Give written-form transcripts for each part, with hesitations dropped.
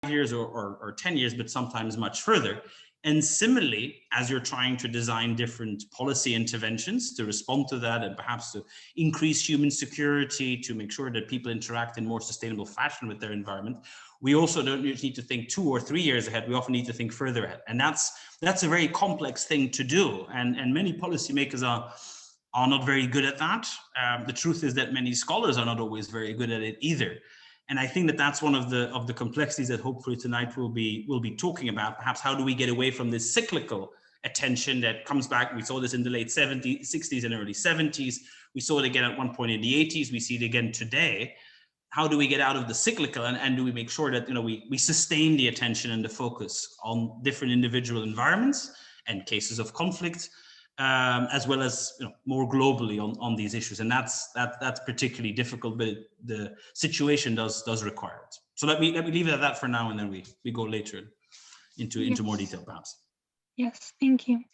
years or 10 years, but sometimes much further. And similarly, as you're trying to design different policy interventions to respond to that and perhaps to increase human security, to make sure that people interact in more sustainable fashion with their environment, we also don't need to think 2 or 3 years ahead. We often need to think further ahead. And that's a very complex thing to do. And many policymakers are not very good at that. The truth is that many scholars are not always very good at it either. And I think that that's one of the complexities that hopefully tonight we'll be talking about. Perhaps how do we get away from this cyclical attention that comes back? We saw this in the late 70s, 60s and early 70s. We saw it again at one point in the 80s. We see it again today. How do we get out of the cyclical, and do we make sure that we sustain the attention and the focus on different individual environments and cases of conflict, as well as more globally on these issues? And that's particularly difficult, but the situation does require it. So let me leave it at that for now, and then we go later into more detail, perhaps. Yes, thank you.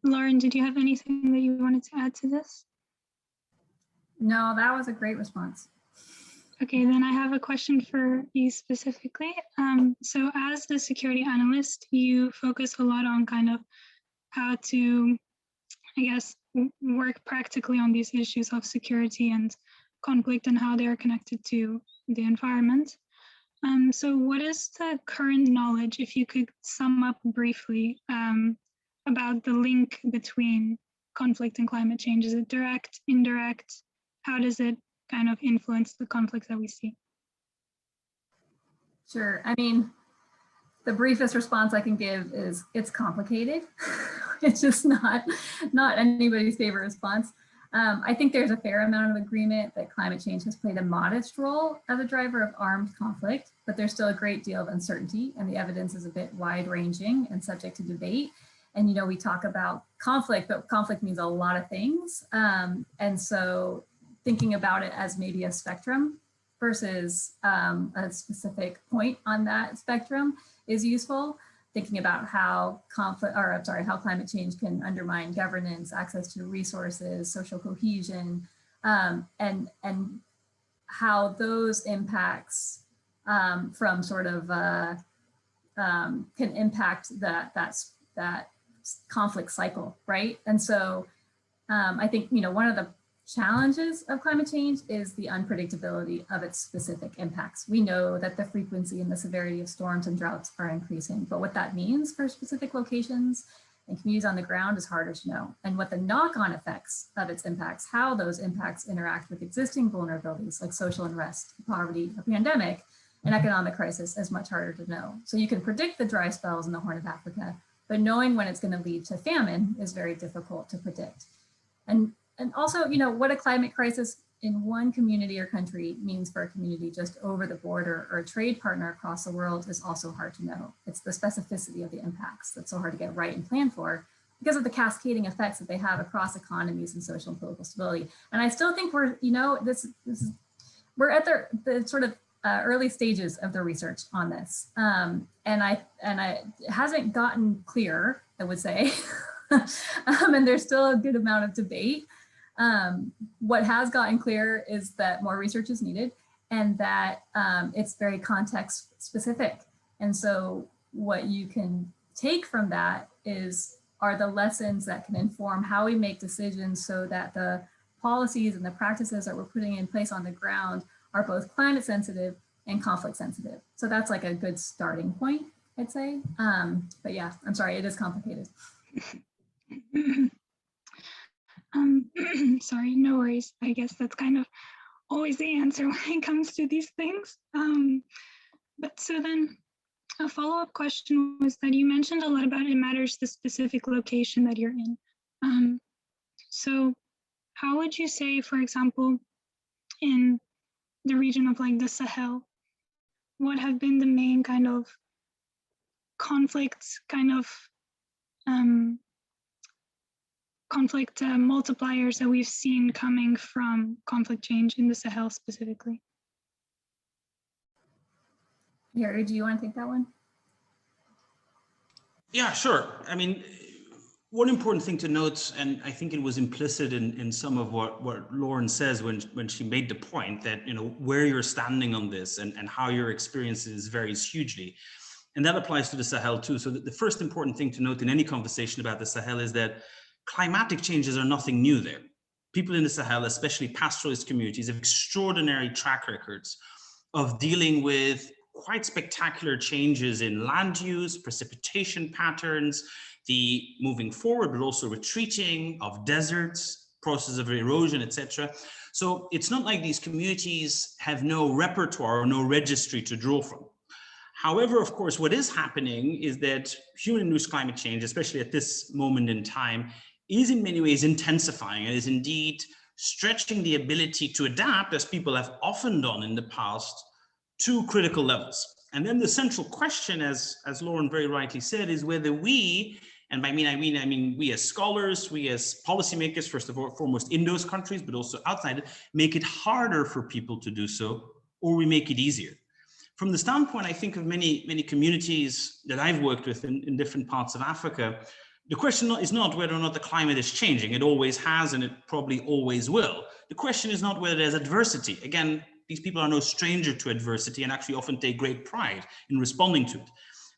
Lauren, did you have anything that you wanted to add to this? No, that was a great response. Okay, then I have a question for you specifically. So as the security analyst, you focus a lot on kind of how to, I guess, work practically on these issues of security and conflict and how they are connected to the environment. So what is the current knowledge, if you could sum up briefly, about the link between conflict and climate change? Is it direct, indirect? How does it kind of influence the conflicts that we see? Sure. I mean, the briefest response I can give is it's complicated. It's just not anybody's favorite response. I think there's a fair amount of agreement that climate change has played a modest role as a driver of armed conflict, but there's still a great deal of uncertainty, and the evidence is a bit wide-ranging and subject to debate. And we talk about conflict, but conflict means a lot of things. And so thinking about it as maybe a spectrum versus a specific point on that spectrum is useful. Thinking about how how climate change can undermine governance, access to resources, social cohesion, and how those impacts from sort of can impact that conflict cycle, right? And so I think one of the challenges of climate change is the unpredictability of its specific impacts. We know that the frequency and the severity of storms and droughts are increasing, but what that means for specific locations and communities on the ground is harder to know. And what the knock-on effects of its impacts, how those impacts interact with existing vulnerabilities like social unrest, poverty, a pandemic, and economic crisis is much harder to know. So you can predict the dry spells in the Horn of Africa, but knowing when it's going to lead to famine is very difficult to predict. And also, what a climate crisis in one community or country means for a community just over the border or a trade partner across the world is also hard to know. It's the specificity of the impacts that's so hard to get right and plan for because of the cascading effects that they have across economies and social and political stability. And I still think we're, we're at the sort of early stages of the research on this. And it hasn't gotten clear, I would say, and there's still a good amount of debate. What has gotten clear is that more research is needed and that it's very context specific. And so what you can take from that are the lessons that can inform how we make decisions so that the policies and the practices that we're putting in place on the ground are both climate sensitive and conflict sensitive. So that's like a good starting point, I'd say. But yeah, I'm sorry, it is complicated. Sorry, no worries. I guess that's kind of always the answer when it comes to these things. But so then a follow-up question was that you mentioned a lot about it matters the specific location that you're in. So how would you say, for example, in the region of like the Sahel, what have been the main kind of conflicts, conflict multipliers that we've seen coming from conflict change in the Sahel specifically? Yuri, do you want to take that one? Yeah, sure. I mean, one important thing to note, and I think it was implicit in some of what Lauren says when she made the point that, you know, where you're standing on this and how your experiences varies hugely. And that applies to the Sahel too. So the first important thing to note in any conversation about the Sahel is that climatic changes are nothing new there. People in the Sahel, especially pastoralist communities, have extraordinary track records of dealing with quite spectacular changes in land use, precipitation patterns, the moving forward, but also retreating of deserts, process of erosion, etc. So it's not like these communities have no repertoire or no registry to draw from. However, of course, what is happening is that human-induced climate change, especially at this moment in time, is in many ways intensifying and is indeed stretching the ability to adapt, as people have often done in the past, to critical levels. And then the central question, as Lauren very rightly said, is whether we, and by I mean we as scholars, we as policymakers, first of all, foremost in those countries, but also outside it, make it harder for people to do so, or we make it easier. From the standpoint, I think, of many communities that I've worked with in different parts of Africa, the question is not whether or not the climate is changing. It always has, and it probably always will. The question is not whether there's adversity. Again, these people are no stranger to adversity and actually often take great pride in responding to it.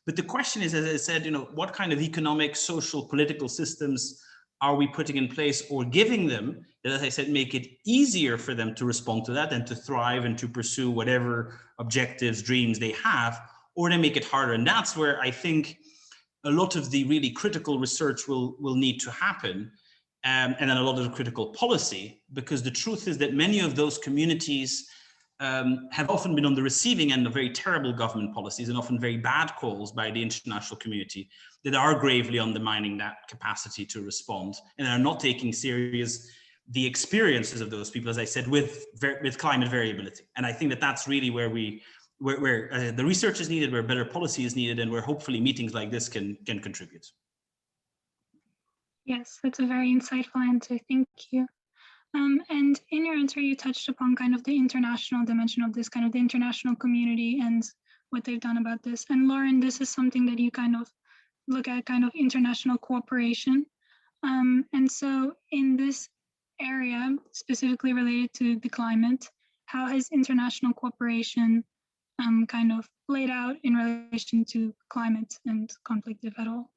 But the question is, as I said, you know, what kind of economic, social, political systems are we putting in place or giving them that, as I said, make it easier for them to respond to that and to thrive and to pursue whatever objectives, dreams they have, or they make it harder? And that's where I think a lot of the really critical research will need to happen, and then a lot of the critical policy, because the truth is that many of those communities have often been on the receiving end of very terrible government policies and often very bad calls by the international community that are gravely undermining that capacity to respond and are not taking serious the experiences of those people, as I said, with climate variability. And I think that that's really where the research is needed, where better policy is needed, and where hopefully meetings like this can contribute. Yes, that's a very insightful answer. Thank you. And in your answer, you touched upon kind of the international dimension of this, kind of the international community and what they've done about this. And Lauren, this is something that you kind of look at, kind of international cooperation. And so in this area, specifically related to the climate, how has international cooperation kind of played out in relation to climate and conflict, if at all?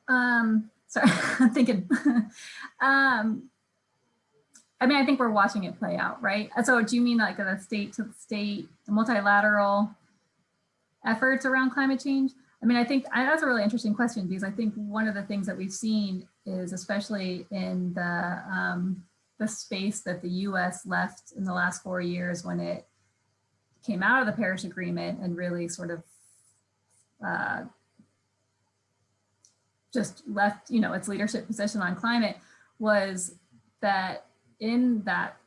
Sorry, I'm thinking. I mean, I think we're watching it play out, right? So do you mean like the state to state, multilateral efforts around climate change? I mean, I think that's a really interesting question, because I think one of the things that we've seen is, especially in the space that the US left in the last 4 years when it came out of the Paris Agreement and really sort of just left, you know, its leadership position on climate, was that in that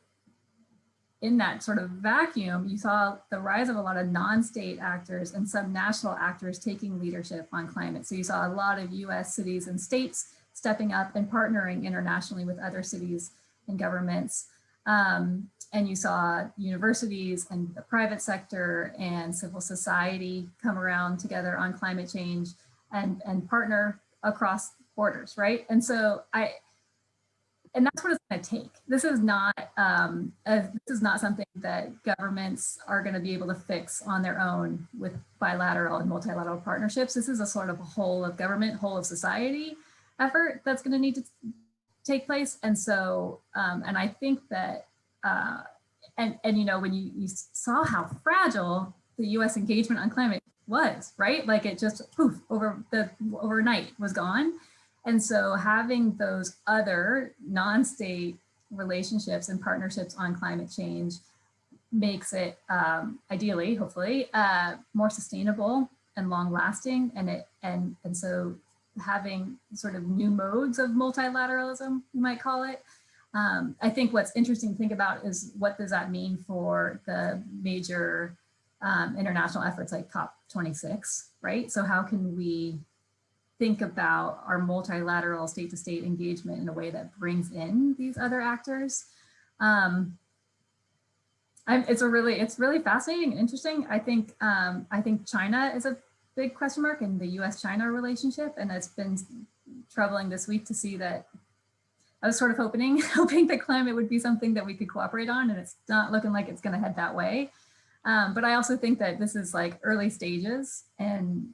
sort of vacuum, you saw the rise of a lot of non-state actors and subnational actors taking leadership on climate. So you saw a lot of US cities and states stepping up and partnering internationally with other cities and governments. And you saw universities and the private sector and civil society come around together on climate change and partner across borders, right? And so and that's what it's going to take. This is not something that governments are going to be able to fix on their own with bilateral and multilateral partnerships. This is a sort of whole of government, whole of society effort that's going to need to take place. And so, and I think that, and you know, when you saw how fragile the US engagement on climate was, right? Like it just poof, overnight was gone. And so having those other non-state relationships and partnerships on climate change makes it ideally, hopefully, more sustainable and long lasting. And so having sort of new modes of multilateralism, you might call it. I think what's interesting to think about is, what does that mean for the major international efforts like COP26, right? So how can we think about our multilateral state-to-state engagement in a way that brings in these other actors? I It's really fascinating and interesting. I think China is a big question mark in the U.S.-China relationship, and it's been troubling this week to see that. I was sort of hoping that climate would be something that we could cooperate on, and it's not looking like it's going to head that way. But I also think that this is like early stages, and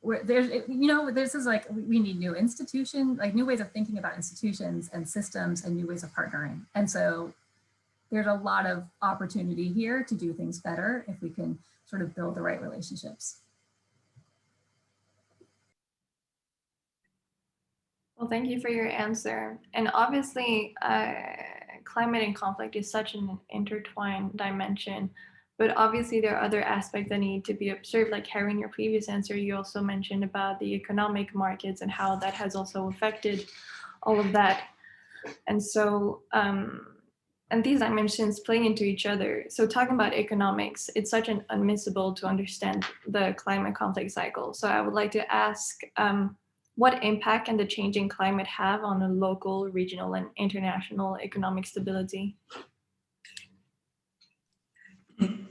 this is like, we need new institutions, like new ways of thinking about institutions and systems and new ways of partnering. And so there's a lot of opportunity here to do things better if we can sort of build the right relationships. Well, thank you for your answer. And obviously, climate and conflict is such an intertwined dimension, but obviously there are other aspects that need to be observed. Like Harry, in your previous answer, you also mentioned about the economic markets and how that has also affected all of that. And so, and these dimensions play into each other. So talking about economics, it's such an unmissable to understand the climate conflict cycle. So I would like to ask, what impact can the changing climate have on a local, regional, and international economic stability?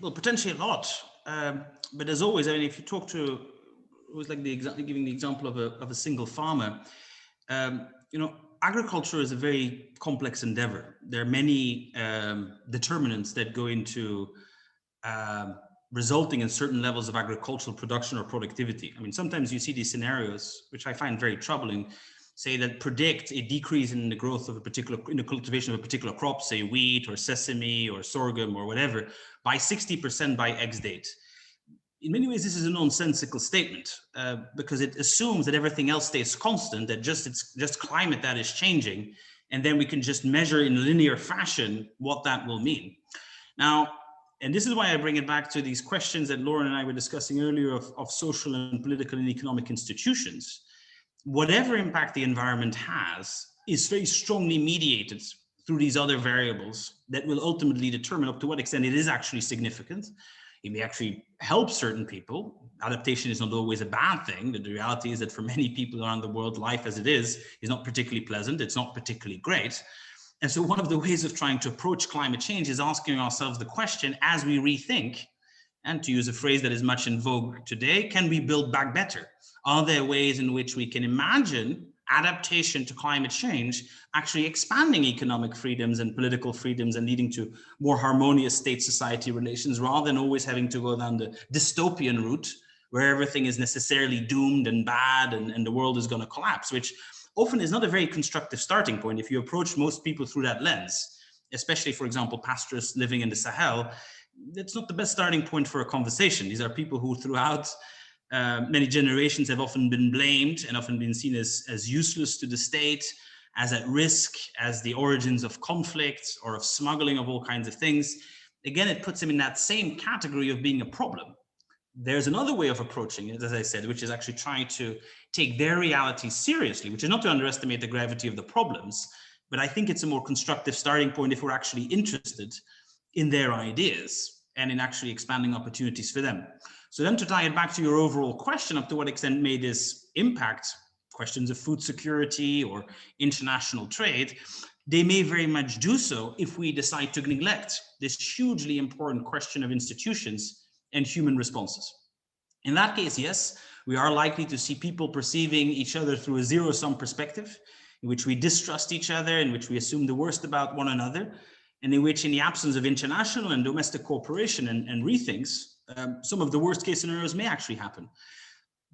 Well, potentially a lot. But as always, I mean, if you talk to, it was like giving the example of a single farmer, agriculture is a very complex endeavor. There are many determinants that go into resulting in certain levels of agricultural production or productivity. I mean, sometimes you see these scenarios, which I find very troubling, say that predict a decrease in the growth of in the cultivation of a particular crop, say wheat or sesame or sorghum or whatever, by 60% by X date. In many ways, this is a nonsensical statement because it assumes that everything else stays constant, that it's just climate that is changing, and then we can just measure in linear fashion what that will mean. Now, and this is why I bring it back to these questions that Lauren and I were discussing earlier of social and political and economic institutions. Whatever impact the environment has is very strongly mediated through these other variables that will ultimately determine up to what extent it is actually significant. It may actually help certain people. Adaptation is not always a bad thing. The reality is that for many people around the world, life as it is not particularly pleasant. It's not particularly great. And so one of the ways of trying to approach climate change is asking ourselves the question, as we rethink, and to use a phrase that is much in vogue today, can we build back better? Are there ways in which we can imagine adaptation to climate change actually expanding economic freedoms and political freedoms and leading to more harmonious state-society relations, rather than always having to go down the dystopian route where everything is necessarily doomed and bad and the world is going to collapse, which often is not a very constructive starting point if you approach most people through that lens, especially, for example, pastoralists living in the Sahel. That's not the best starting point for a conversation. These are people who throughout many generations have often been blamed and often been seen as useless to the state, as at risk, as the origins of conflict or of smuggling of all kinds of things. Again, it puts them in that same category of being a problem. There's another way of approaching it, as I said, which is actually trying to take their reality seriously, which is not to underestimate the gravity of the problems, but I think it's a more constructive starting point if we're actually interested in their ideas and in actually expanding opportunities for them. So then to tie it back to your overall question, up to what extent may this impact questions of food security or international trade, they may very much do so if we decide to neglect this hugely important question of institutions and human responses. In that case, yes, we are likely to see people perceiving each other through a zero-sum perspective, in which we distrust each other, in which we assume the worst about one another, and in which, in the absence of international and domestic cooperation and rethinks, some of the worst case scenarios may actually happen.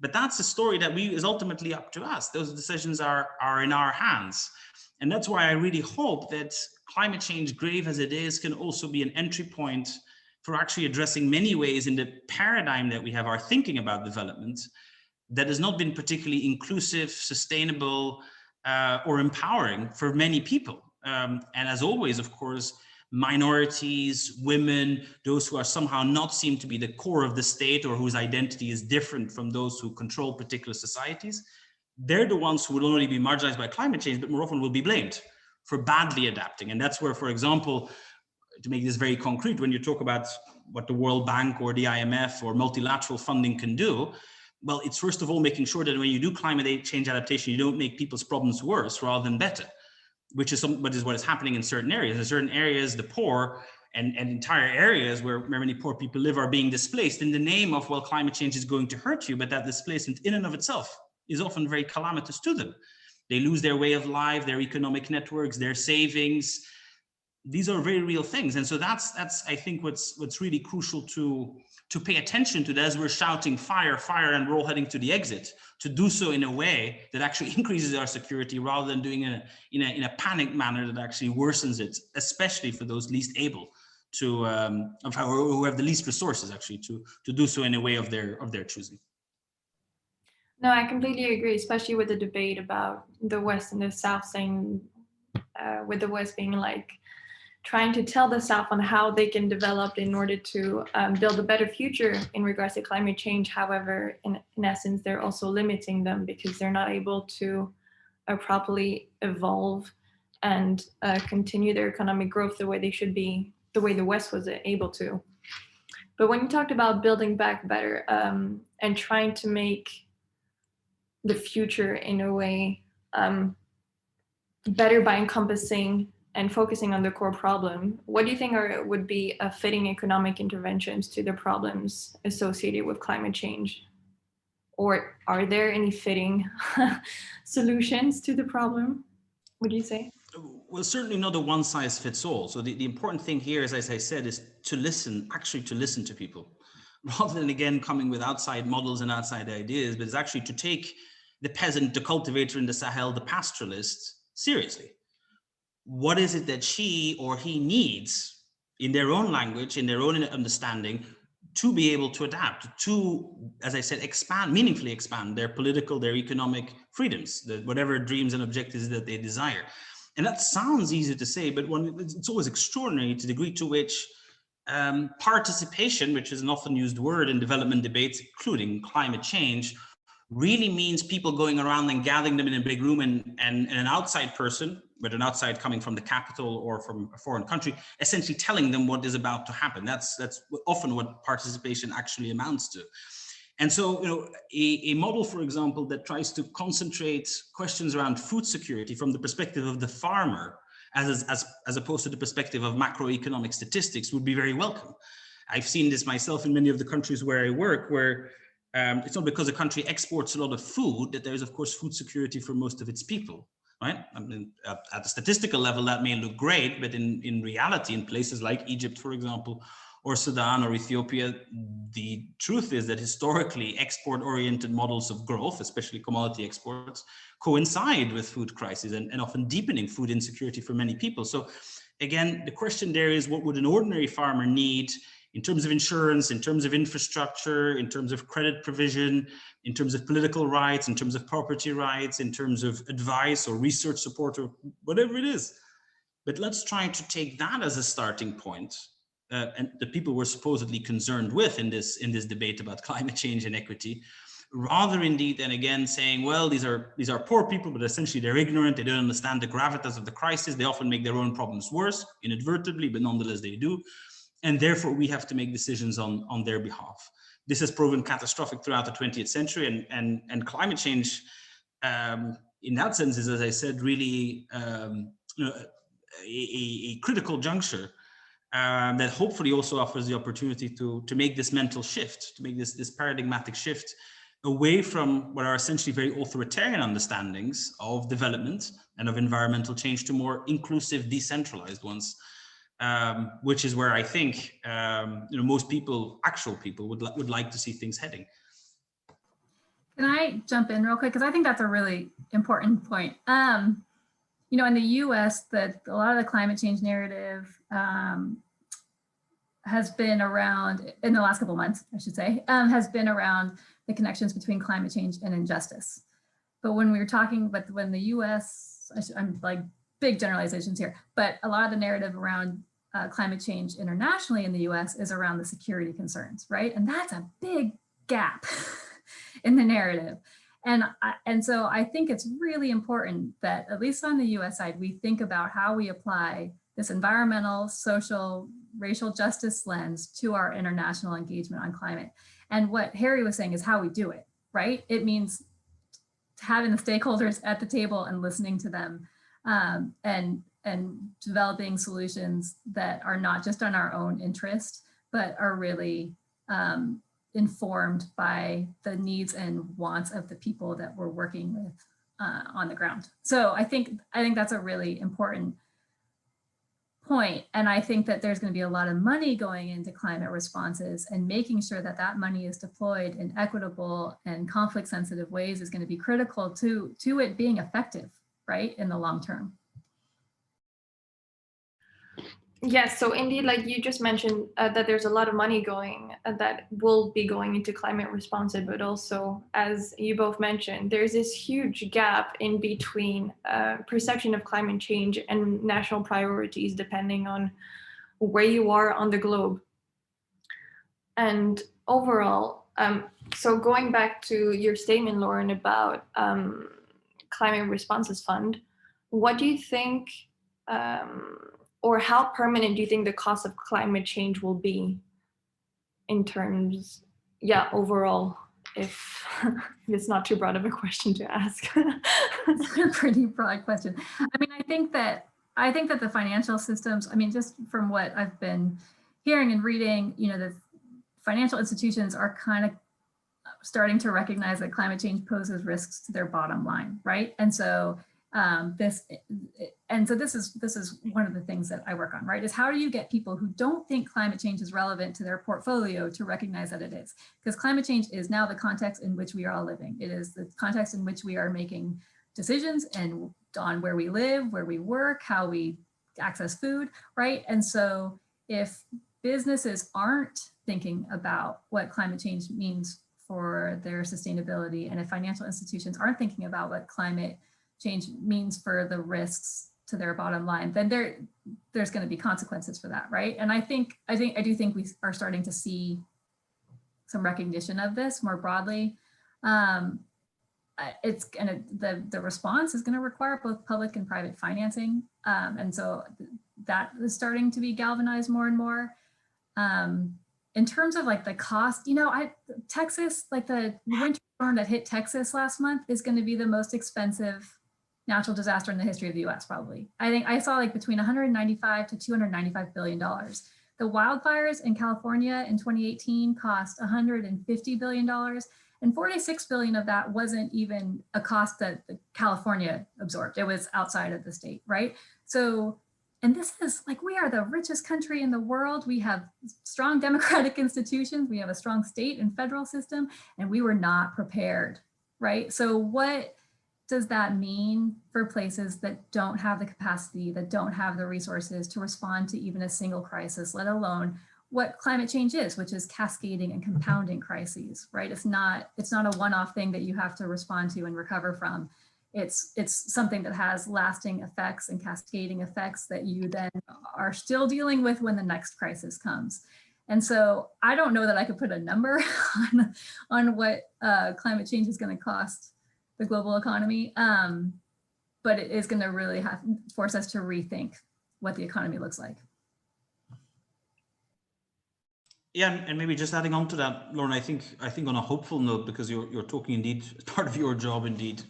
But that's a story that is ultimately up to us. Those decisions are in our hands. And that's why I really hope that climate change, grave as it is, can also be an entry point for actually addressing many ways in the paradigm that we have our thinking about development that has not been particularly inclusive, sustainable, or empowering for many people. And as always, of course, minorities, women, those who are somehow not seen to be the core of the state or whose identity is different from those who control particular societies, they're the ones who will not only be marginalized by climate change, but more often will be blamed for badly adapting. And that's where, for example, to make this very concrete, when you talk about what the World Bank or the IMF or multilateral funding can do, well, it's first of all making sure that when you do climate change adaptation, you don't make people's problems worse rather than better, which is what is happening in certain areas. In certain areas, the poor and entire areas where many poor people live are being displaced in the name of, well, climate change is going to hurt you, but that displacement in and of itself is often very calamitous to them. They lose their way of life, their economic networks, their savings. These are very real things. And so that's I think what's really crucial to pay attention to, that as we're shouting fire, fire, and we're all heading to the exit, to do so in a way that actually increases our security rather than doing it in a panic manner that actually worsens it, especially for those least able to, who have the least resources actually to do so in a way of their choosing. No, I completely agree, especially with the debate about the West and the South, saying with the West being like trying to tell the South on how they can develop in order to build a better future in regards to climate change. However, in essence, they're also limiting them because they're not able to properly evolve and continue their economic growth the way they should be, the way the West was able to. But when you talked about building back better and trying to make the future in a way better by encompassing and focusing on the core problem, what do you think would be fitting economic interventions to the problems associated with climate change? Or are there any fitting solutions to the problem, would you say? Well, certainly not a one size fits all. So the important thing here is, as I said, is to listen, actually to listen to people, rather than again coming with outside models and outside ideas, but it's actually to take the peasant, the cultivator in the Sahel, the pastoralist seriously. What is it that she or he needs in their own language, in their own understanding, to be able to adapt, to, as I said, meaningfully expand their political, their economic freedoms, whatever dreams and objectives that they desire. And that sounds easy to say, but it's always extraordinary to the degree to which participation, which is an often used word in development debates, including climate change, really means people going around and gathering them in a big room and an outside person, whether an outside coming from the capital or from a foreign country, essentially telling them what is about to happen. That's often what participation actually amounts to. And so, a model, for example, that tries to concentrate questions around food security from the perspective of the farmer, as opposed to the perspective of macroeconomic statistics, would be very welcome. I've seen this myself in many of the countries where I work, where it's not because a country exports a lot of food that there is, of course, food security for most of its people, right? I mean, at the statistical level, that may look great, but in reality, in places like Egypt, for example, or Sudan or Ethiopia, the truth is that historically export-oriented models of growth, especially commodity exports, coincide with food crises and often deepening food insecurity for many people. So again, the question there is, what would an ordinary farmer need in terms of insurance, in terms of infrastructure, in terms of credit provision, in terms of political rights, in terms of property rights, in terms of advice or research support or whatever it is. But let's try to take that as a starting point. And the people we're supposedly concerned with in this debate about climate change and equity, rather indeed than again saying, well, these are poor people, but essentially they're ignorant, they don't understand the gravitas of the crisis, they often make their own problems worse, inadvertently, but nonetheless they do. And therefore we have to make decisions on their behalf. This has proven catastrophic throughout the 20th century, and climate change in that sense is, as I said, really a critical juncture that hopefully also offers the opportunity to make this mental shift, to make this paradigmatic shift away from what are essentially very authoritarian understandings of development and of environmental change to more inclusive, decentralized ones. Which is where I think most people, actual people, would like to see things heading. Can I jump in real quick? Because I think that's a really important point. In the US, a lot of the climate change narrative has been around, in the last couple of months, I should say, has been around the connections between climate change and injustice. But when we were talking, when the US, I'm like big generalizations here, but a lot of the narrative around climate change internationally in the US is around the security concerns, right? And that's a big gap in the narrative. And so I think it's really important that, at least on the US side, we think about how we apply this environmental, social, racial justice lens to our international engagement on climate. And what Harry was saying is how we do it, right? It means having the stakeholders at the table and listening to them, and and developing solutions that are not just on our own interest, but are really informed by the needs and wants of the people that we're working with on the ground. So I think that's a really important point. And I think that there's going to be a lot of money going into climate responses, and making sure that that money is deployed in equitable and conflict sensitive ways is going to be critical to it being effective, right, in the long term. Yes, so indeed, like you just mentioned, that there's a lot of money going that will be going into climate responsive, but also, as you both mentioned, there's this huge gap in between perception of climate change and national priorities, depending on where you are on the globe. And overall, so going back to your statement, Lauren, about Climate Responses Fund, what do you think, or how permanent do you think the cost of climate change will be in terms, yeah, overall, if it's not too broad of a question to ask? It's a pretty broad question. I mean, I think that the financial systems, I mean, just from what I've been hearing and reading, you know, the financial institutions are kind of starting to recognize that climate change poses risks to their bottom line, right? And so this is one of the things that I work on, right? Is how do you get people who don't think climate change is relevant to their portfolio to recognize that it is? Because climate change is now the context in which we are all living. It is the context in which we are making decisions and on where we live, where we work, how we access food, right? And so if businesses aren't thinking about what climate change means for their sustainability, and if financial institutions aren't thinking about what climate change means for the risks to their bottom line, then there's going to be consequences for that, right? And I do think we are starting to see some recognition of this more broadly. It's gonna the response is going to require both public and private financing, and so that is starting to be galvanized more and more. In terms of like the cost, you know, Texas, like the winter storm that hit Texas last month is going to be the most expensive natural disaster in the history of the US, probably. I think I saw like between 195 to $295 billion. The wildfires in California in 2018 cost $150 billion, and 46 billion of that wasn't even a cost that California absorbed. It was outside of the state, right? So, and this is like, we are the richest country in the world. We have strong democratic institutions. We have a strong state and federal system, and we were not prepared, right? So what does that mean for places that don't have the capacity, that don't have the resources to respond to even a single crisis, let alone what climate change is, which is cascading and compounding crises, right? It's not a one-off thing that you have to respond to and recover from. It's something that has lasting effects and cascading effects that you then are still dealing with when the next crisis comes. And so I don't know that I could put a number on what climate change is going to cost the global economy, but it is going to really force us to rethink what the economy looks like. Yeah, and maybe just adding on to that, Lauren, I think on a hopeful note, because you're talking indeed, part of your job indeed,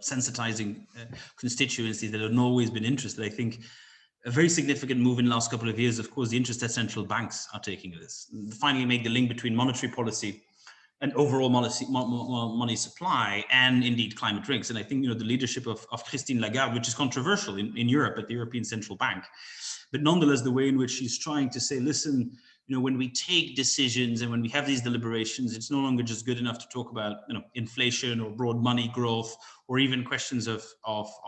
sensitizing constituencies that have always been interested. I think a very significant move in the last couple of years, of course, the interest that central banks are taking in this. Finally make the link between monetary policy and overall money supply and indeed climate risks. And I think, you know, the leadership of Christine Lagarde, which is controversial in Europe at the European Central Bank, but nonetheless, the way in which she's trying to say, listen, you know, when we take decisions and when we have these deliberations, it's no longer just good enough to talk about, you know, inflation or broad money growth, or even questions of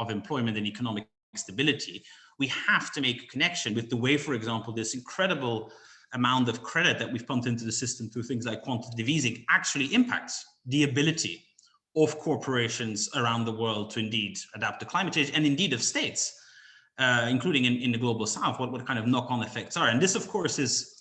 employment and economic stability. We have to make a connection with the way, for example, this incredible amount of credit that we've pumped into the system through things like quantitative easing actually impacts the ability of corporations around the world to indeed adapt to climate change, and indeed of states, including in the global south, what kind of knock-on effects are. And this, of course, is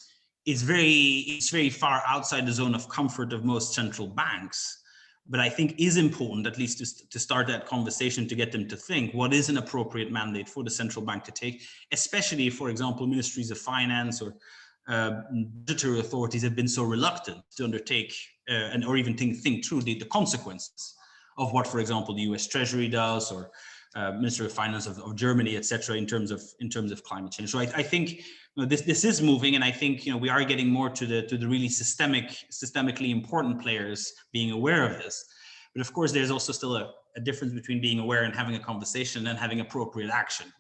very far outside the zone of comfort of most central banks, but I think is important, at least to start that conversation, to get them to think what is an appropriate mandate for the central bank to take, especially, for example, ministries of finance or budgetary authorities have been so reluctant to undertake or even think through the consequences of what, for example, the US Treasury does, or Minister of Finance of Germany, etc., in terms of climate change. So I think this is moving, and I think we are getting more to the really systemically important players being aware of this. But of course, there's also still a difference between being aware and having a conversation and having appropriate action.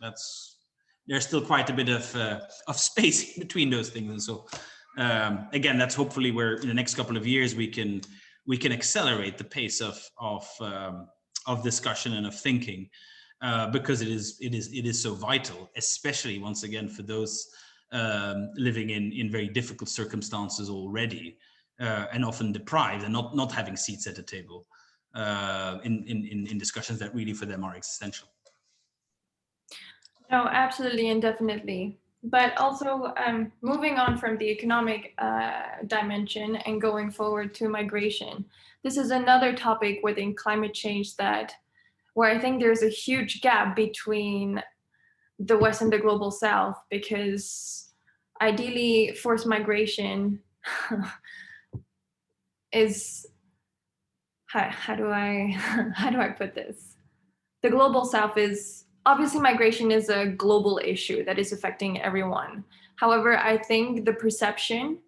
There's still quite a bit of space between those things, and so again, that's hopefully where in the next couple of years we can accelerate the pace of discussion and of thinking, because it is so vital, especially once again for those living in very difficult circumstances already, and often deprived and not having seats at the table in discussions that really for them are existential. No, absolutely and definitely. But also moving on from the economic dimension and going forward to migration. This is another topic within climate change where I think there's a huge gap between the West and the global South, because ideally forced migration is, how do I put this? The global South is, obviously migration is a global issue that is affecting everyone. However, I think the perception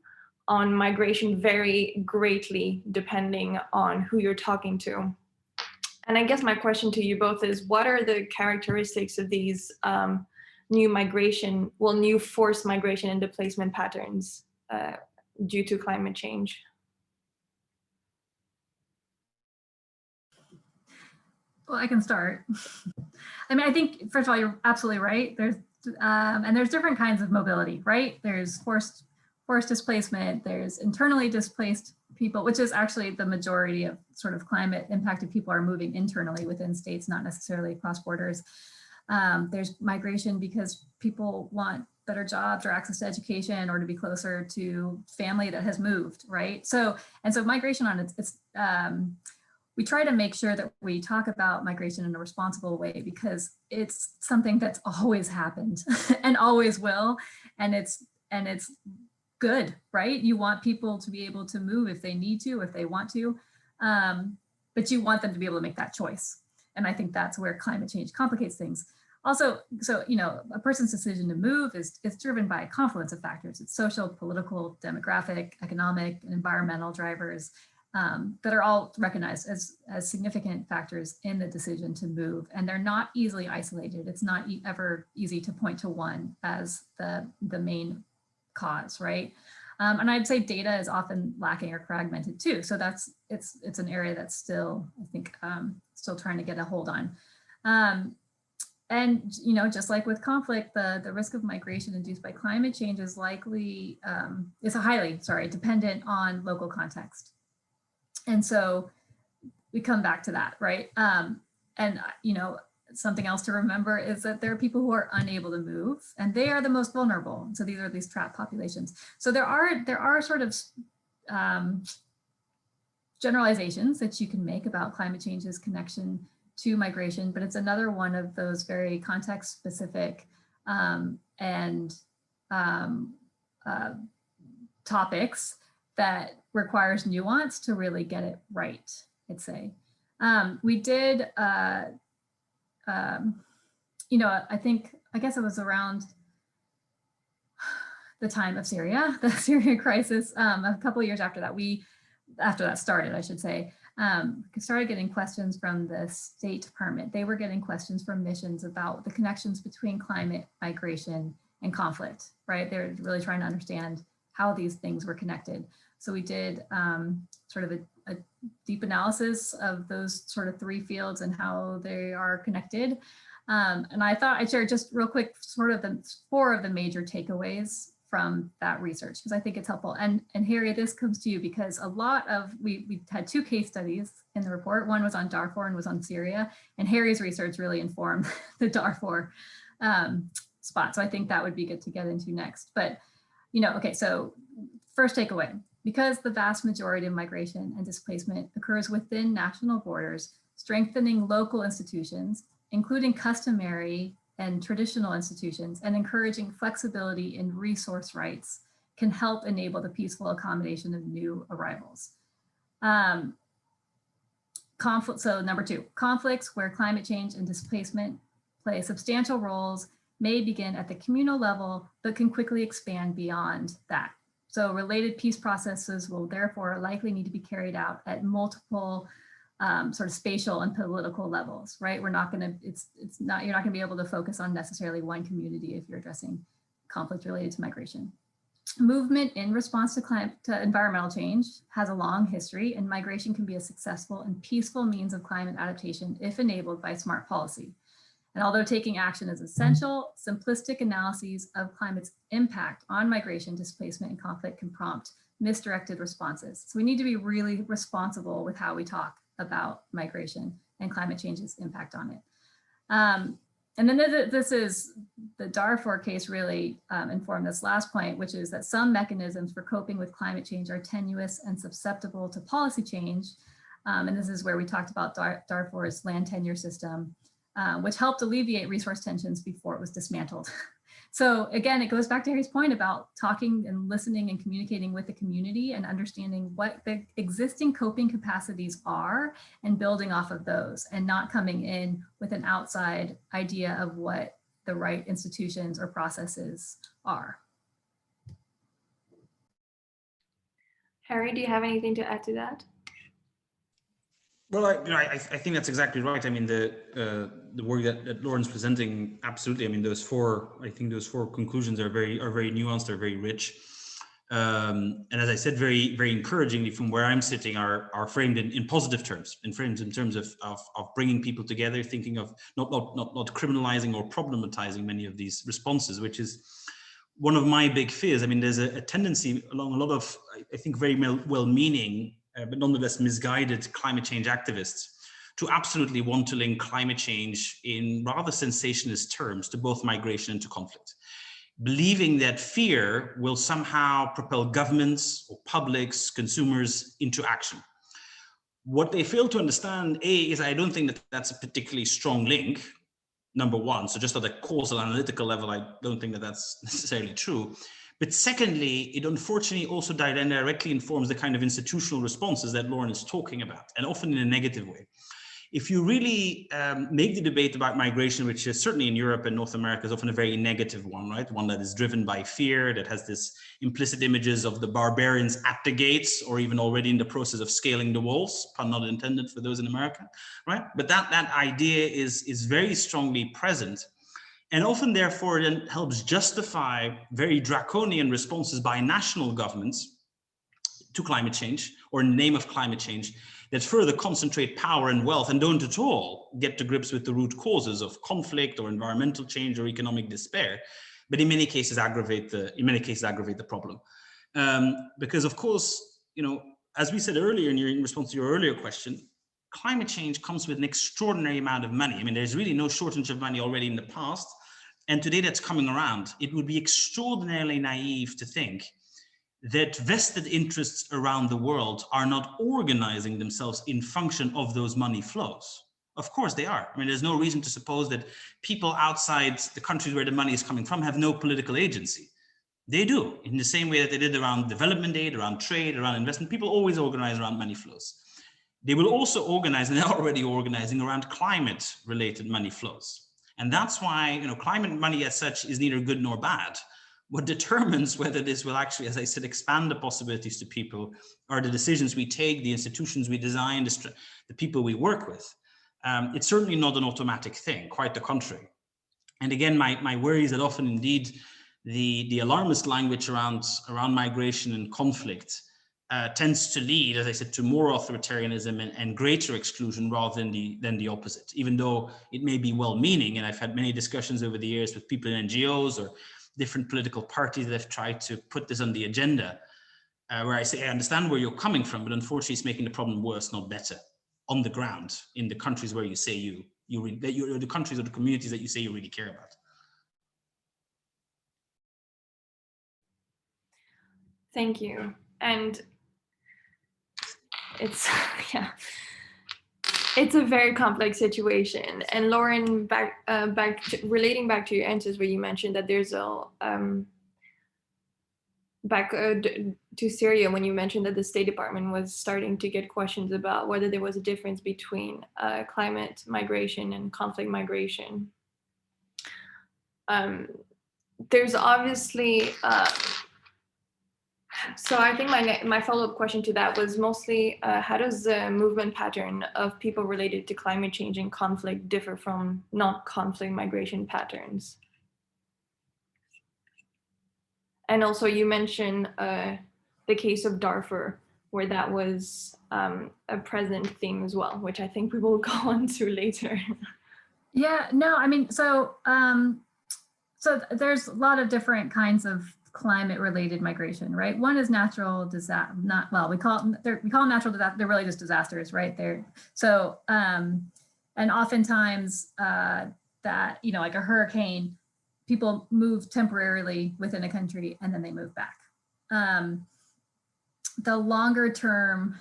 on migration vary greatly depending on who you're talking to. And I guess my question to you both is, what are the characteristics of these new forced migration and displacement patterns due to climate change? Well, I can start. I mean, I think, first of all, you're absolutely right. There's different kinds of mobility, right? There's forced displacement, there's internally displaced people, which is actually the majority of sort of climate impacted people are moving internally within states, not necessarily across borders. There's migration because people want better jobs or access to education or to be closer to family that has moved, right? So migration on we try to make sure that we talk about migration in a responsible way, because it's something that's always happened and always will, and it's good, right? You want people to be able to move if they need to, if they want to, but you want them to be able to make that choice. And I think that's where climate change complicates things. Also, so, a person's decision to move is driven by a confluence of factors. It's social, political, demographic, economic, and environmental drivers that are all recognized as significant factors in the decision to move. And they're not easily isolated. It's not ever easy to point to one as the main cause, right? And I'd say data is often lacking or fragmented too. So it's an area that's still, I think, still trying to get a hold on. And just like with conflict, the risk of migration induced by climate change is highly dependent on local context. And so we come back to that, right? And something else to remember is that there are people who are unable to move, and they are the most vulnerable. So these are these trapped populations. So there are sort of generalizations that you can make about climate change's connection to migration, but it's another one of those very context specific topics that requires nuance to really get it right, I'd say. We did, I guess it was around the time of Syria, the Syria crisis, a couple of years after that started, I should say, started getting questions from the State Department. They were getting questions from missions about the connections between climate, migration, and conflict, right? They're really trying to understand how these things were connected. So we did sort of a deep analysis of those sort of three fields and how they are connected. And I thought I'd share just real quick sort of the 4 of the major takeaways from that research, because I think it's helpful. And Harry, this comes to you because we had 2 case studies in the report. One was on Darfur and was on Syria, and Harry's research really informed the Darfur spot. So I think that would be good to get into next. But, okay, so first takeaway, because the vast majority of migration and displacement occurs within national borders, strengthening local institutions, including customary and traditional institutions, and encouraging flexibility in resource rights can help enable the peaceful accommodation of new arrivals. conflict. So number 2, conflicts where climate change and displacement play substantial roles may begin at the communal level, but can quickly expand beyond that. So related peace processes will therefore likely need to be carried out at multiple sort of spatial and political levels, right? We're not going to, you're not going to be able to focus on necessarily one community if you're addressing conflict related to migration. Movement in response to environmental change has a long history, and migration can be a successful and peaceful means of climate adaptation if enabled by smart policy. And although taking action is essential, simplistic analyses of climate's impact on migration, displacement, and conflict can prompt misdirected responses. So we need to be really responsible with how we talk about migration and climate change's impact on it. And then this is the Darfur case really informed this last point, which is that some mechanisms for coping with climate change are tenuous and susceptible to policy change. And this is where we talked about Darfur's land tenure system, which helped alleviate resource tensions before it was dismantled. So again, it goes back to Harry's point about talking and listening and communicating with the community and understanding what the existing coping capacities are and building off of those, and not coming in with an outside idea of what the right institutions or processes are. Harry, do you have anything to add to that? Well, I think that's exactly right. I mean, the work that Lauren's presenting, absolutely. I mean, those four conclusions are very nuanced. They're very rich, and as I said, very encouragingly from where I'm sitting, are framed in positive terms, in terms of bringing people together, thinking of not criminalizing or problematizing many of these responses, which is one of my big fears. I mean, there's a tendency along a lot of, I think, very well-meaning, but nonetheless misguided climate change activists to absolutely want to link climate change in rather sensationalist terms to both migration and to conflict, believing that fear will somehow propel governments or publics, consumers into action. What they fail to understand, is I don't think that that's a particularly strong link, number one. So just at a causal analytical level, I don't think that that's necessarily true. But secondly, it unfortunately also directly informs the kind of institutional responses that Lauren is talking about, and often in a negative way. If you really make the debate about migration, which is certainly in Europe and North America is often a very negative one, right? One that is driven by fear, that has this implicit images of the barbarians at the gates, or even already in the process of scaling the walls, pun not intended for those in America, right? But that idea is very strongly present. And often, therefore, then helps justify very draconian responses by national governments to climate change, or in the name of climate change, that further concentrate power and wealth and don't at all get to grips with the root causes of conflict or environmental change or economic despair, but in many cases aggravate the problem. Because of course, you know, as we said earlier in response to your earlier question, climate change comes with an extraordinary amount of money. I mean, there's really no shortage of money already in the past. And today that's coming around. It would be extraordinarily naive to think that vested interests around the world are not organizing themselves in function of those money flows. Of course they are. I mean, there's no reason to suppose that people outside the countries where the money is coming from have no political agency. They do, in the same way that they did around development aid, around trade, around investment. People always organize around money flows. They will also organize, and they're already organizing, around climate-related money flows. And that's why, you know, climate money as such is neither good nor bad. What determines whether this will actually, as I said, expand the possibilities to people are the decisions we take, the institutions we design, the people we work with. It's certainly not an automatic thing, quite the contrary. And again, my worry is that often indeed the alarmist language around migration and conflict tends to lead, as I said, to more authoritarianism and greater exclusion rather than the opposite, even though it may be well-meaning. And I've had many discussions over the years with people in NGOs or different political parties that have tried to put this on the agenda, where I say, I understand where you're coming from, but unfortunately it's making the problem worse, not better, on the ground, in the countries where you say the countries or the communities that you say you really care about. Thank you. And it's, yeah, it's a very complex situation. And Lauren, relating back to your answers where you mentioned that there's back to Syria, when you mentioned that the State Department was starting to get questions about whether there was a difference between climate migration and conflict migration. There's obviously, so I think my follow-up question to that was mostly, how does the movement pattern of people related to climate change and conflict differ from non-conflict migration patterns? And also you mentioned the case of Darfur, where that was a present theme as well, which I think we will go on to later. Yeah, no, I mean, so there's a lot of different kinds of climate related migration, right? One is natural disaster, we call them natural disaster, they're really just disasters, right? So, and oftentimes that, you know, like a hurricane, people move temporarily within a country and then they move back. The longer term,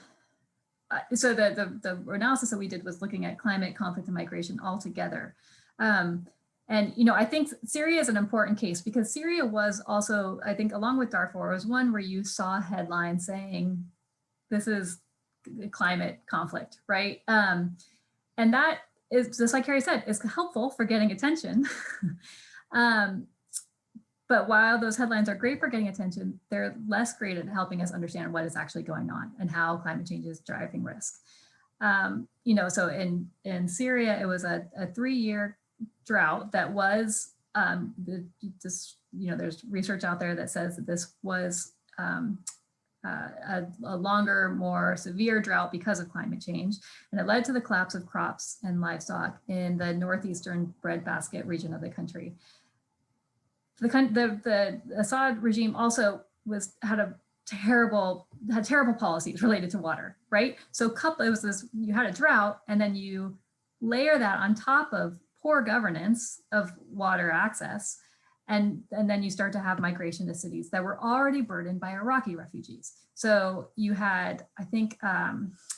so the analysis that we did was looking at climate, conflict, and migration all together. And, you know, I think Syria is an important case because Syria was also, I think, along with Darfur, was one where you saw headlines saying, this is climate conflict, right? And that is, just like Carrie said, is helpful for getting attention. But while those headlines are great for getting attention, they're less great at helping us understand what is actually going on and how climate change is driving risk. You know, so in Syria, it was a 3-year drought that was, you know, there's research out there that says that this was a longer, more severe drought because of climate change. And it led to the collapse of crops and livestock in the northeastern breadbasket region of the country. The Assad regime also had terrible policies related to water, right? So it was this, you had a drought and then you layer that on top of poor governance of water access. And then you start to have migration to cities that were already burdened by Iraqi refugees. So you had, I think,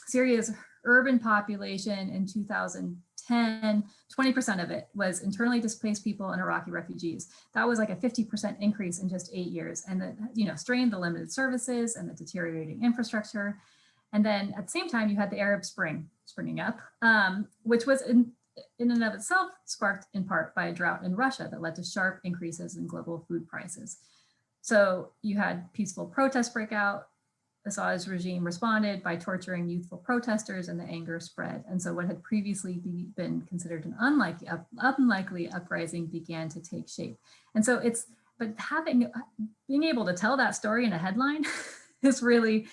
Syria's urban population in 2010, 20% of it was internally displaced people and Iraqi refugees. That was like a 50% increase in just 8 years. And that, you know, strained the limited services and the deteriorating infrastructure. And then at the same time, you had the Arab Spring springing up, which was in and of itself sparked in part by a drought in Russia that led to sharp increases in global food prices. So you had peaceful protests break out. Assad's regime responded by torturing youthful protesters, and the anger spread. And so what had previously been considered an unlikely uprising began to take shape. And so being able to tell that story in a headline is really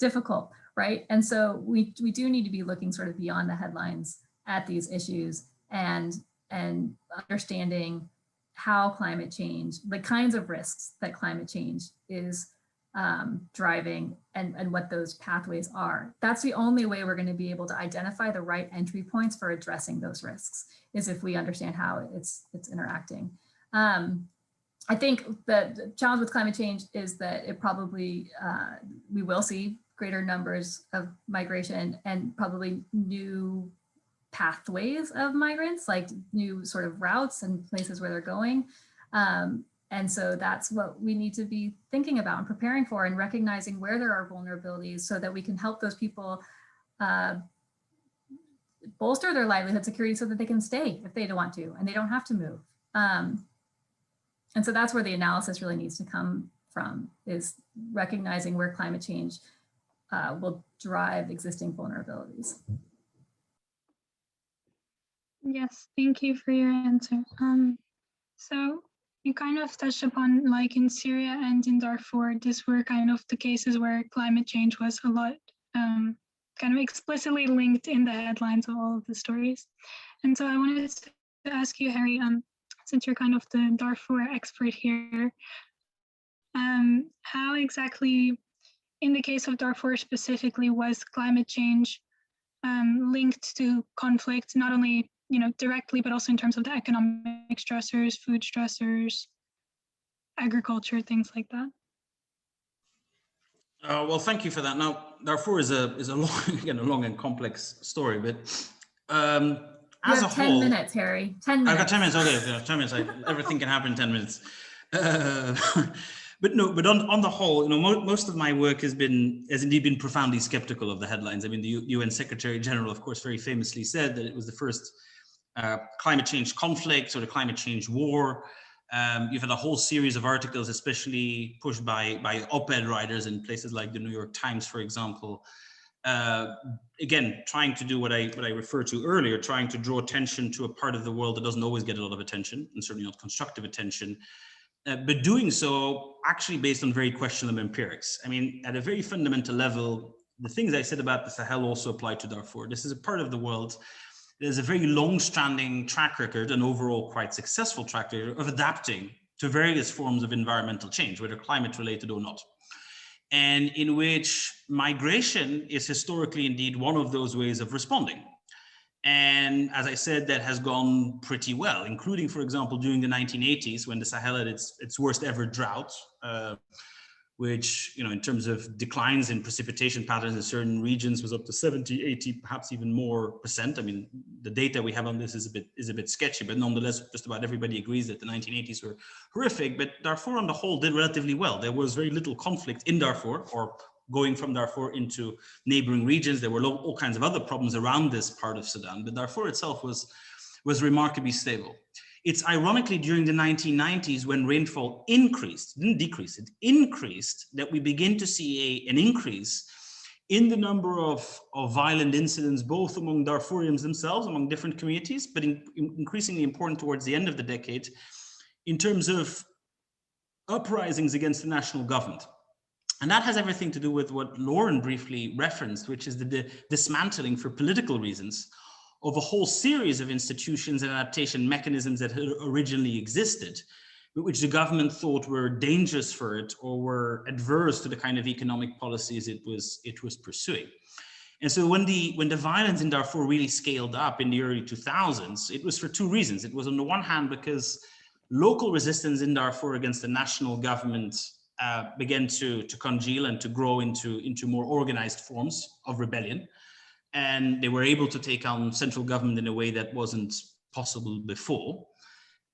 difficult, right? And so we do need to be looking sort of beyond the headlines at these issues and understanding how climate change, the kinds of risks that climate change is driving and what those pathways are. That's the only way we're going to be able to identify the right entry points for addressing those risks, is if we understand how it's interacting. I think the challenge with climate change is that it probably, we will see greater numbers of migration and probably new pathways of migrants, like new sort of routes and places where they're going. And so that's what we need to be thinking about and preparing for, and recognizing where there are vulnerabilities so that we can help those people bolster their livelihood security so that they can stay if they don't want to and they don't have to move. And so that's where the analysis really needs to come from, is recognizing where climate change will drive existing vulnerabilities. Yes, thank you for your answer. So you kind of touched upon, like in Syria and in Darfur, these were kind of the cases where climate change was a lot kind of explicitly linked in the headlines of all of the stories. And so I wanted to ask you, Harry, since you're kind of the Darfur expert here, how exactly, in the case of Darfur specifically, was climate change linked to conflict, not only directly, but also in terms of the economic stressors, food stressors, agriculture, things like that? Well, thank you for that. Now, Darfur is a long, again, a long and complex story, but as a whole, 10 minutes, Harry. 10 minutes. I've got 10 minutes. Okay, 10 minutes. Everything can happen in 10 minutes. But no, but on the whole, you know, most of my work has indeed been profoundly skeptical of the headlines. I mean, the UN Secretary General, of course, very famously said that it was the first climate change conflict or the climate change war. You've had a whole series of articles, especially pushed by op-ed writers in places like the New York Times, for example. Again, trying to do what I referred to earlier, trying to draw attention to a part of the world that doesn't always get a lot of attention, and certainly not constructive attention. But doing so actually based on very questionable empirics. I mean, at a very fundamental level, the things I said about the Sahel also apply to Darfur. This is a part of the world. There's a very long-standing track record, an overall quite successful track record of adapting to various forms of environmental change, whether climate-related or not, and in which migration is historically indeed one of those ways of responding. And as I said, that has gone pretty well, including, for example, during the 1980s, when the Sahel had its worst ever drought, which, you know, in terms of declines in precipitation patterns in certain regions was up to 70, 80, perhaps even more %. I mean, the data we have on this is a bit sketchy, but nonetheless, just about everybody agrees that the 1980s were horrific. But Darfur on the whole did relatively well. There was very little conflict in Darfur, or going from Darfur into neighboring regions. There were all kinds of other problems around this part of Sudan, but Darfur itself was remarkably stable. It's ironically during the 1990s when rainfall increased, didn't decrease, it increased, that we begin to see an increase in the number of violent incidents, both among Darfurians themselves, among different communities, but increasingly important towards the end of the decade, in terms of uprisings against the national government. And that has everything to do with what Lauren briefly referenced, which is the dismantling for political reasons of a whole series of institutions and adaptation mechanisms that had originally existed, but which the government thought were dangerous for it or were adverse to the kind of economic policies it was pursuing. And so when the violence in Darfur really scaled up in the early 2000s, it was for two reasons. It was on the one hand because local resistance in Darfur against the national government began to congeal and to grow into more organized forms of rebellion. And they were able to take on central government in a way that wasn't possible before.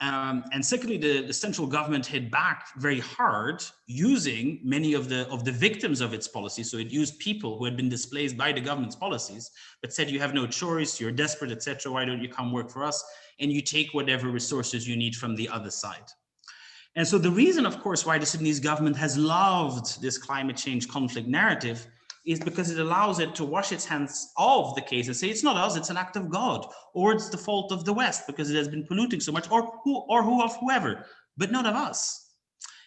And secondly, the central government hit back very hard, using many of the victims of its policies. So it used people who had been displaced by the government's policies, but said, you have no choice, you're desperate, etc. Why don't you come work for us? And you take whatever resources you need from the other side. And so the reason, of course, why the Sudanese government has loved this climate change conflict narrative is because it allows it to wash its hands of the case and say, it's not us, it's an act of God, or it's the fault of the West because it has been polluting so much, or whoever, but not of us.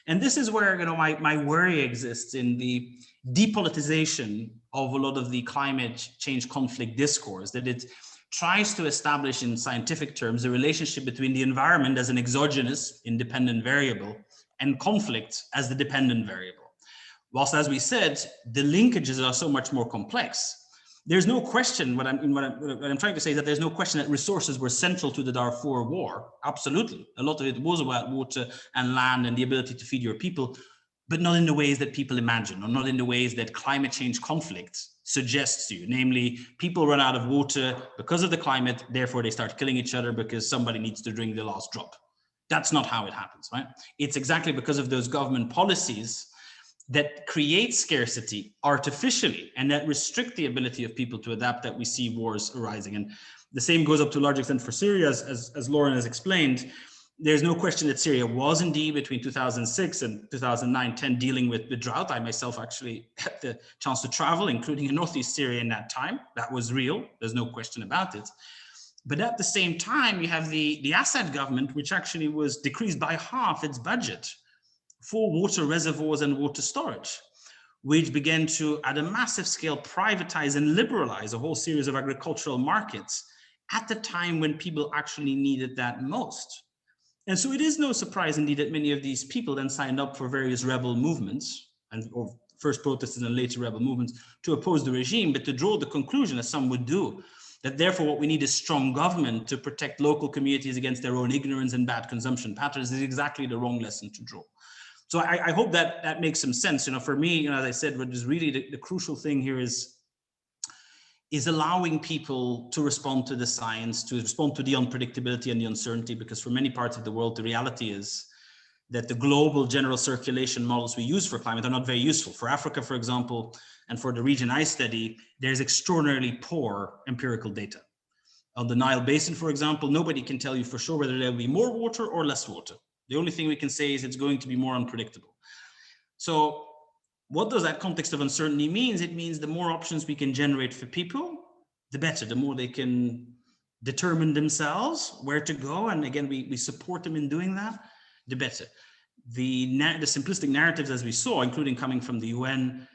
And this is where, you know, my worry exists in the depoliticization of a lot of the climate change conflict discourse, that it tries to establish in scientific terms a relationship between the environment as an exogenous, independent variable and conflict as the dependent variable. Whilst, as we said, the linkages are so much more complex. There's no question, what I'm trying to say is that there's no question that resources were central to the Darfur war. Absolutely. A lot of it was about water and land and the ability to feed your people, but not in the ways that people imagine, or not in the ways that climate change conflict suggests to you. Namely, people run out of water because of the climate, therefore they start killing each other because somebody needs to drink the last drop. That's not how it happens, right? It's exactly because of those government policies that create scarcity artificially and that restrict the ability of people to adapt that we see wars arising. And the same goes up to a large extent for Syria, as Lauren has explained. There's no question that Syria was indeed between 2006 and 2009-10 dealing with the drought. I myself actually had the chance to travel, including in Northeast Syria in that time. That was real, there's no question about it. But at the same time, you have the Assad government, which actually was decreased by half its budget for water reservoirs and water storage, which began to, at a massive scale, privatize and liberalize a whole series of agricultural markets at the time when people actually needed that most. And so it is no surprise indeed that many of these people then signed up for various rebel movements, or first protesters and later rebel movements, to oppose the regime, but to draw the conclusion, as some would do, that therefore what we need is strong government to protect local communities against their own ignorance and bad consumption patterns is exactly the wrong lesson to draw. So I hope that makes some sense. You know, for me, you know, as I said, what is really the crucial thing here is allowing people to respond to the science, to respond to the unpredictability and the uncertainty, because for many parts of the world, the reality is that the global general circulation models we use for climate are not very useful. For Africa, for example, and for the region I study, there's extraordinarily poor empirical data. On the Nile Basin, for example, nobody can tell you for sure whether there will be more water or less water. The only thing we can say is it's going to be more unpredictable. So what does that context of uncertainty mean? It means the more options we can generate for people, the better, the more they can determine themselves where to go. And again, we support them in doing that, the better. The simplistic narratives, as we saw, including coming from the UN,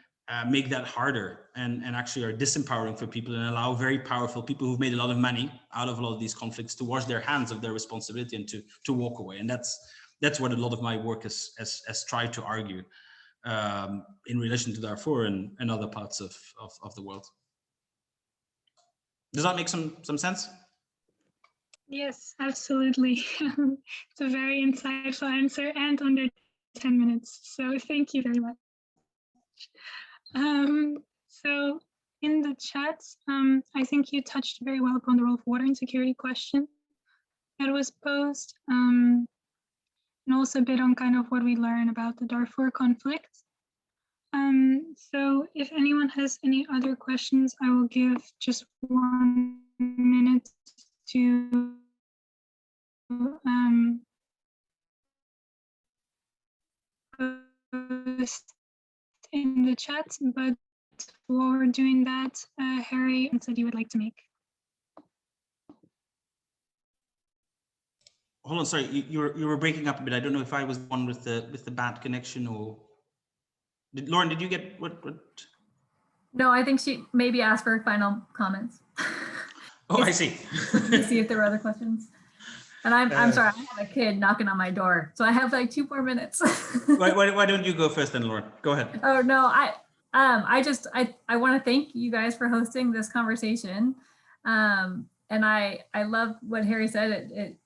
make that harder and actually are disempowering for people and allow very powerful people who've made a lot of money out of a lot of these conflicts to wash their hands of their responsibility and to walk away. And that's what a lot of my work has tried to argue in relation to Darfur and other parts of the world. Does that make some sense? Yes, absolutely. It's a very insightful answer and under 10 minutes. So thank you very much. So in the chat, I think you touched very well upon the role of water insecurity question that was posed, and also a bit on kind of what we learn about the Darfur conflict. So if anyone has any other questions, I will give just 1 minute to post in the chat, but while we're doing that, Harry said you would like to make. Hold on, sorry, you were breaking up a bit. I don't know if I was the one with the bad connection or Lauren, did you get what? No, I think she maybe asked for final comments. Oh, I see. To see if there were other questions. And I'm sorry, I have a kid knocking on my door, so I have like 2 more minutes. why don't you go first then, Lauren? Go ahead. Oh no, I want to thank you guys for hosting this conversation, and I love what Harry said. It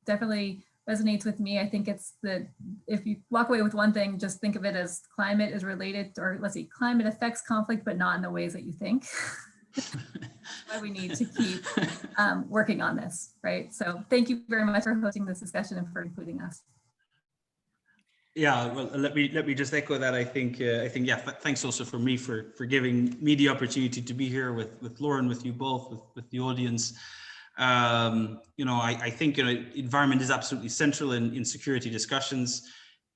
definitely resonates with me. I think it's that if you walk away with one thing, just think of it as climate is related, or let's see, climate affects conflict, but not in the ways that you think. Why we need to keep working on this, right? So thank you very much for hosting this discussion and for including us. Yeah, well, let me just echo that. I think yeah. Thanks also for giving me the opportunity to be here with Lauren, with you both, with the audience. I think environment is absolutely central in security discussions.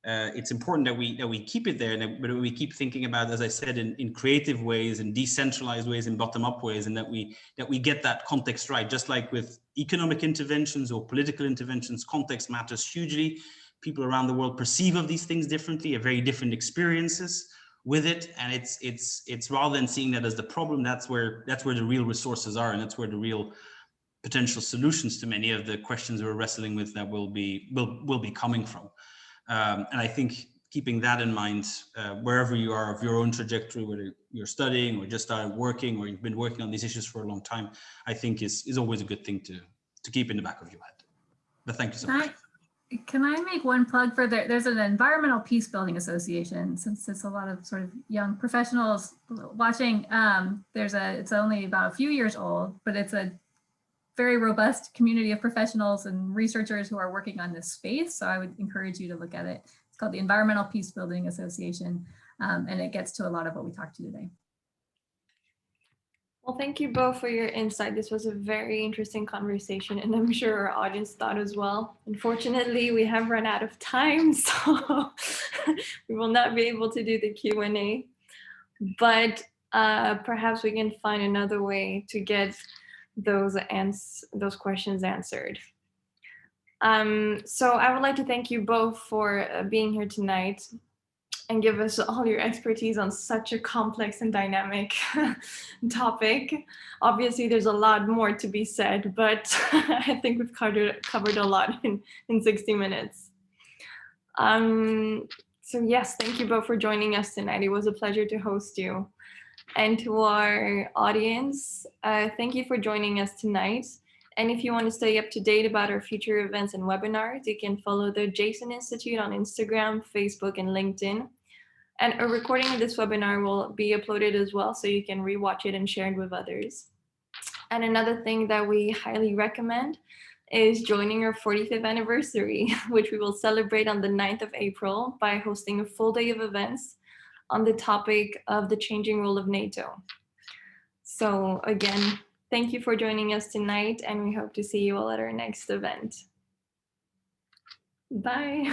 It's important that we keep it there, but we keep thinking about, as I said, in creative ways, in decentralized ways, in bottom-up ways, and that we get that context right. Just like with economic interventions or political interventions, context matters hugely. People around the world perceive of these things differently, have very different experiences with it, and it's rather than seeing that as the problem, that's where the real resources are, and that's where the real potential solutions to many of the questions we're wrestling with that will be coming from. And I think keeping that in mind, wherever you are of your own trajectory, whether you're studying or just started working or you've been working on these issues for a long time, I think is always a good thing to keep in the back of your head. But thank you so much. Can I make one plug for there's an Environmental Peace Building Association, since it's a lot of sort of young professionals watching. It's only about a few years old, but it's a very robust community of professionals and researchers who are working on this space. So I would encourage you to look at it. It's called the Environmental Peace Building Association, and it gets to a lot of what we talked to today. Well, thank you both for your insight. This was a very interesting conversation, and I'm sure our audience thought as well. Unfortunately, we have run out of time, so we will not be able to do the Q&A, but perhaps we can find another way to get those questions answered. So I would like to thank you both for being here tonight and give us all your expertise on such a complex and dynamic topic. Obviously, there's a lot more to be said, but I think we've covered a lot in 60 minutes. So yes, thank you both for joining us tonight. It was a pleasure to host you. And to our audience, thank you for joining us tonight. And if you want to stay up to date about our future events and webinars, you can follow the Jason Institute on Instagram, Facebook, and LinkedIn. And a recording of this webinar will be uploaded as well, so you can rewatch it and share it with others. And another thing that we highly recommend is joining our 45th anniversary, which we will celebrate on the 9th of April by hosting a full day of events on the topic of the changing role of NATO. So again, thank you for joining us tonight, and we hope to see you all at our next event. Bye.